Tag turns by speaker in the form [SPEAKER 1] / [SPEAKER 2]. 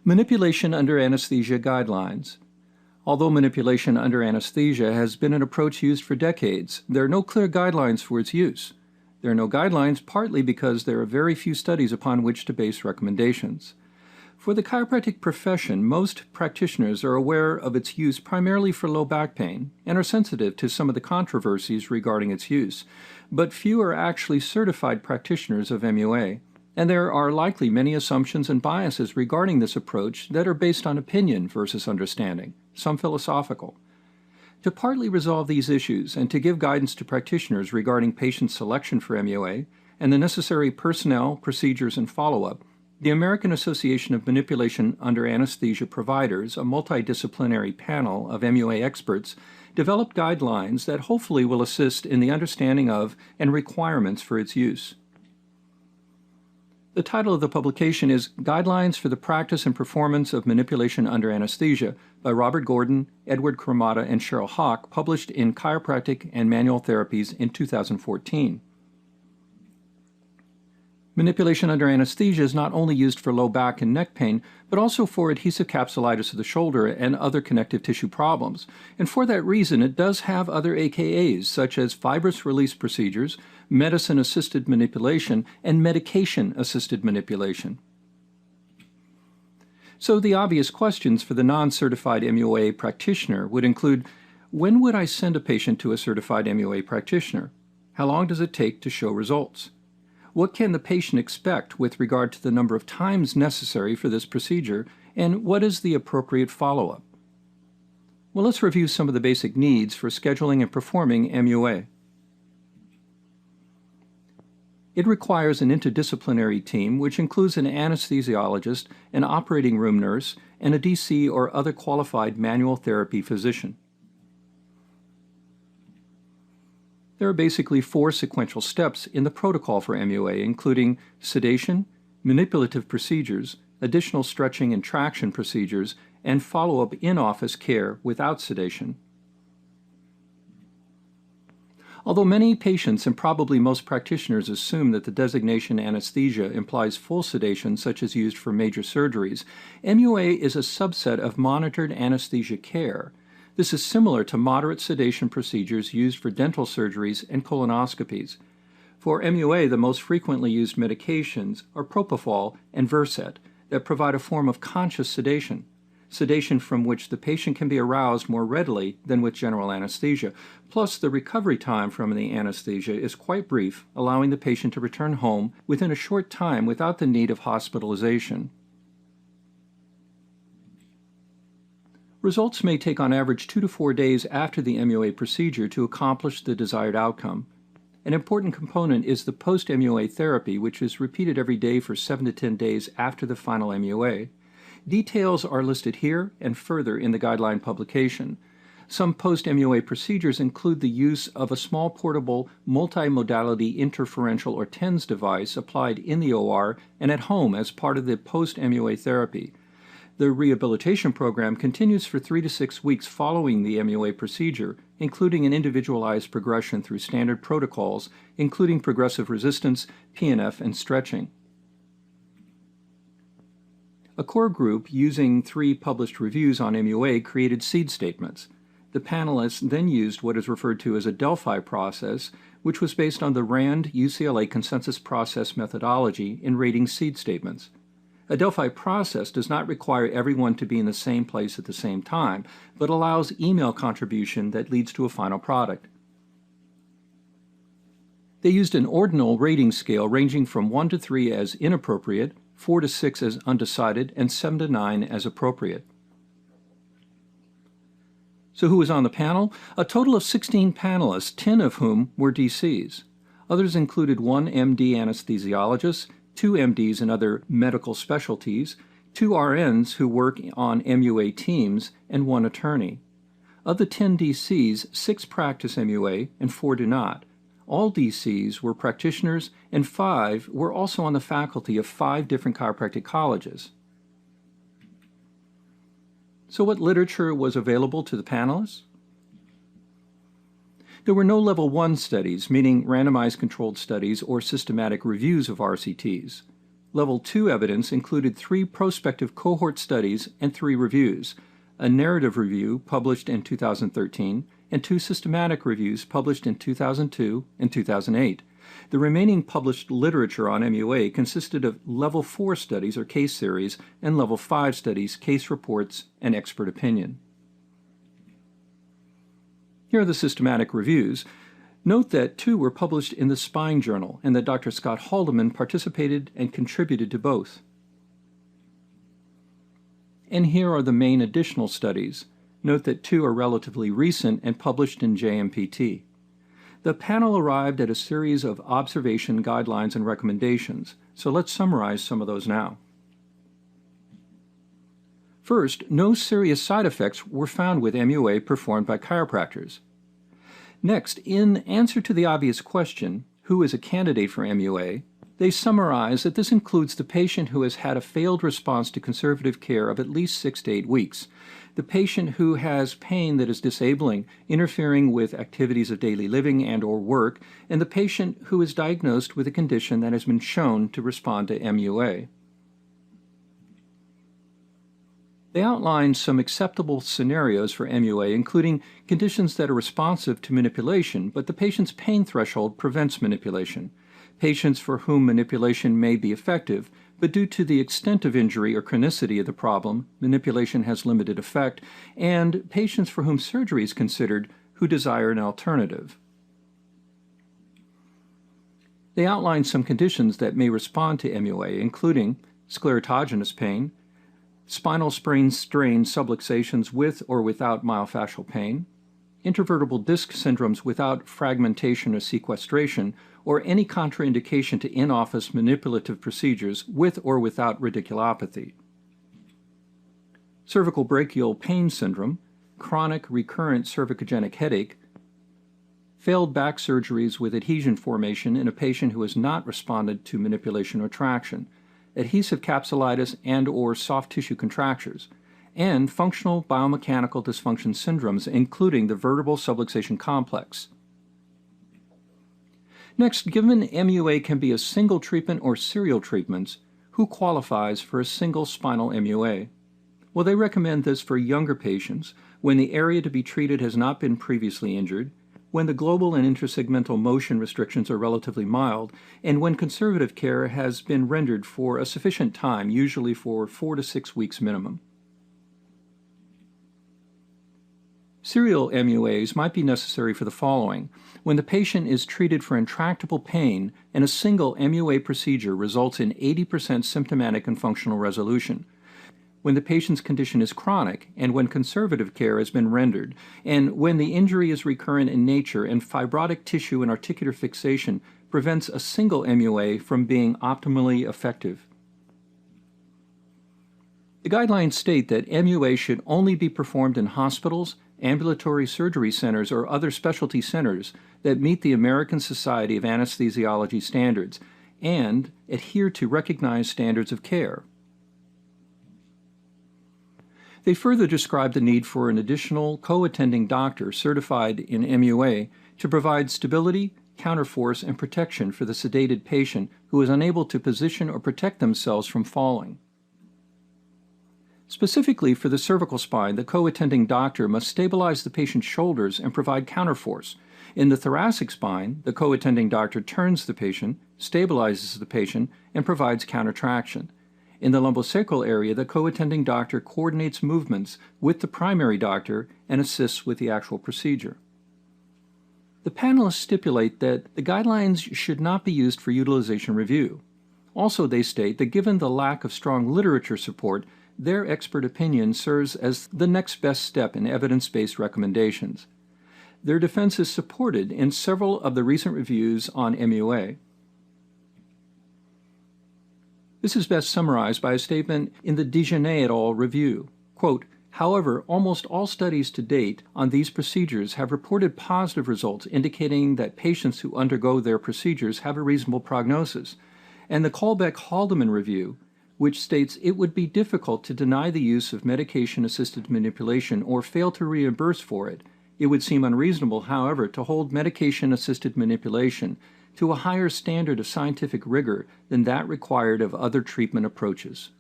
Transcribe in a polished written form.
[SPEAKER 1] Manipulation under anesthesia guidelines. Although manipulation under anesthesia has been an approach used for decades, there are no clear guidelines for its use. There are no guidelines partly because there are very few studies upon which to base recommendations. For the chiropractic profession, most practitioners are aware of its use primarily for low back pain and are sensitive to some of the controversies regarding its use, but few are actually certified practitioners of MUA. And there are likely many assumptions and biases regarding this approach that are based on opinion versus understanding, some philosophical. To partly resolve these issues and to give guidance to practitioners regarding patient selection for MUA and the necessary personnel, procedures, and follow-up, the American Association of Manipulation Under Anesthesia Providers, a multidisciplinary panel of MUA experts, developed guidelines that hopefully will assist in the understanding of and requirements for its use. The title of the publication is Guidelines for the Practice and Performance of Manipulation Under Anesthesia by Robert Gordon, Edward Cremata, and Cheryl Hawk, published in Chiropractic and Manual Therapies in 2014. Manipulation under anesthesia is not only used for low back and neck pain, but also for adhesive capsulitis of the shoulder and other connective tissue problems. And for that reason, it does have other AKAs, such as fibrous release procedures, medicine-assisted manipulation, and medication-assisted manipulation. So the obvious questions for the non-certified MUA practitioner would include, when would I send a patient to a certified MUA practitioner? How long does it take to show results? What can the patient expect with regard to the number of times necessary for this procedure, and what is the appropriate follow-up? Well, let's review some of the basic needs for scheduling and performing MUA. It requires an interdisciplinary team, which includes an anesthesiologist, an operating room nurse, and a DC or other qualified manual therapy physician. There are basically 4 sequential steps in the protocol for MUA, including sedation, manipulative procedures, additional stretching and traction procedures, and follow-up in-office care without sedation. Although many patients and probably most practitioners assume that the designation anesthesia implies full sedation, such as used for major surgeries, MUA is a subset of monitored anesthesia care. This is similar to moderate sedation procedures used for dental surgeries and colonoscopies. For MUA, the most frequently used medications are propofol and Versed that provide a form of conscious sedation, sedation from which the patient can be aroused more readily than with general anesthesia. Plus, the recovery time from the anesthesia is quite brief, allowing the patient to return home within a short time without the need of hospitalization. Results may take on average 2 to 4 days after the MUA procedure to accomplish the desired outcome. An important component is the post-MUA therapy, which is repeated every day for 7 to 10 days after the final MUA. Details are listed here and further in the guideline publication. Some post-MUA procedures include the use of a small portable multimodality interferential or TENS device applied in the OR and at home as part of the post-MUA therapy. The rehabilitation program continues for 3 to 6 weeks following the MUA procedure, including an individualized progression through standard protocols, including progressive resistance, PNF, and stretching. A core group using 3 published reviews on MUA created seed statements. The panelists then used what is referred to as a Delphi process, which was based on the RAND UCLA consensus process methodology in rating seed statements. A Delphi process does not require everyone to be in the same place at the same time, but allows email contribution that leads to a final product. They used an ordinal rating scale ranging from 1 to 3 as inappropriate, 4 to 6 as undecided, and 7 to 9 as appropriate. So who was on the panel? A total of 16 panelists, 10 of whom were DCs. Others included 1 MD anesthesiologist, 2 MDs in other medical specialties, 2 RNs who work on MUA teams, and 1 attorney. Of the 10 DCs, 6 practice MUA and 4 do not. All DCs were practitioners, and 5 were also on the faculty of 5 different chiropractic colleges. So what literature was available to the panelists? There were no Level 1 studies, meaning randomized controlled studies or systematic reviews of RCTs. Level 2 evidence included 3 prospective cohort studies and 3 reviews, a narrative review published in 2013 and 2 systematic reviews published in 2002 and 2008. The remaining published literature on MUA consisted of Level 4 studies or case series and Level 5 studies, case reports, and expert opinion. Here are the systematic reviews. Note that 2 were published in the Spine Journal and that Dr. Scott Haldeman participated and contributed to both. And here are the main additional studies. Note that 2 are relatively recent and published in JMPT. The panel arrived at a series of observation guidelines and recommendations, so let's summarize some of those now. First, no serious side effects were found with MUA performed by chiropractors. Next, in answer to the obvious question, who is a candidate for MUA, they summarize that this includes the patient who has had a failed response to conservative care of at least 6 to 8 weeks, the patient who has pain that is disabling, interfering with activities of daily living and/or work, and the patient who is diagnosed with a condition that has been shown to respond to MUA. They outline some acceptable scenarios for MUA, including conditions that are responsive to manipulation, but the patient's pain threshold prevents manipulation, patients for whom manipulation may be effective, but due to the extent of injury or chronicity of the problem, manipulation has limited effect, and patients for whom surgery is considered who desire an alternative. They outline some conditions that may respond to MUA, including sclerotogenous pain, spinal sprain strain subluxations with or without myofascial pain, intervertebral disc syndromes without fragmentation or sequestration, or any contraindication to in-office manipulative procedures with or without radiculopathy. Cervical brachial pain syndrome, chronic recurrent cervicogenic headache, failed back surgeries with adhesion formation in a patient who has not responded to manipulation or traction, adhesive capsulitis and/or soft tissue contractures, and functional biomechanical dysfunction syndromes, including the vertebral subluxation complex. Next, given MUA can be a single treatment or serial treatments, who qualifies for a single spinal MUA? Well, they recommend this for younger patients when the area to be treated has not been previously injured, when the global and intersegmental motion restrictions are relatively mild, and when conservative care has been rendered for a sufficient time, usually for 4 to 6 weeks minimum. Serial MUAs might be necessary for the following: when the patient is treated for intractable pain and a single MUA procedure results in 80% symptomatic and functional resolution, when the patient's condition is chronic and when conservative care has been rendered, and when the injury is recurrent in nature and fibrotic tissue and articular fixation prevents a single MUA from being optimally effective. The guidelines state that MUA should only be performed in hospitals, ambulatory surgery centers, or other specialty centers that meet the American Society of Anesthesiology standards and adhere to recognized standards of care. They further describe the need for an additional co-attending doctor certified in MUA to provide stability, counterforce, and protection for the sedated patient who is unable to position or protect themselves from falling. Specifically for the cervical spine, the co-attending doctor must stabilize the patient's shoulders and provide counterforce. In the thoracic spine, the co-attending doctor turns the patient, stabilizes the patient, and provides countertraction. In the lumbosacral area, the co-attending doctor coordinates movements with the primary doctor and assists with the actual procedure. The panelists stipulate that the guidelines should not be used for utilization review. Also, they state that given the lack of strong literature support, their expert opinion serves as the next best step in evidence-based recommendations. Their defense is supported in several of the recent reviews on MUA. This is best summarized by a statement in the Dijonet et al. Review. Quote, "However, almost all studies to date on these procedures have reported positive results indicating that patients who undergo their procedures have a reasonable prognosis, and the Colbeck-Haldeman Review, which states it would be difficult to deny the use of medication-assisted manipulation or fail to reimburse for it. It would seem unreasonable, however, to hold medication-assisted manipulation to a higher standard of scientific rigor than that required of other treatment approaches.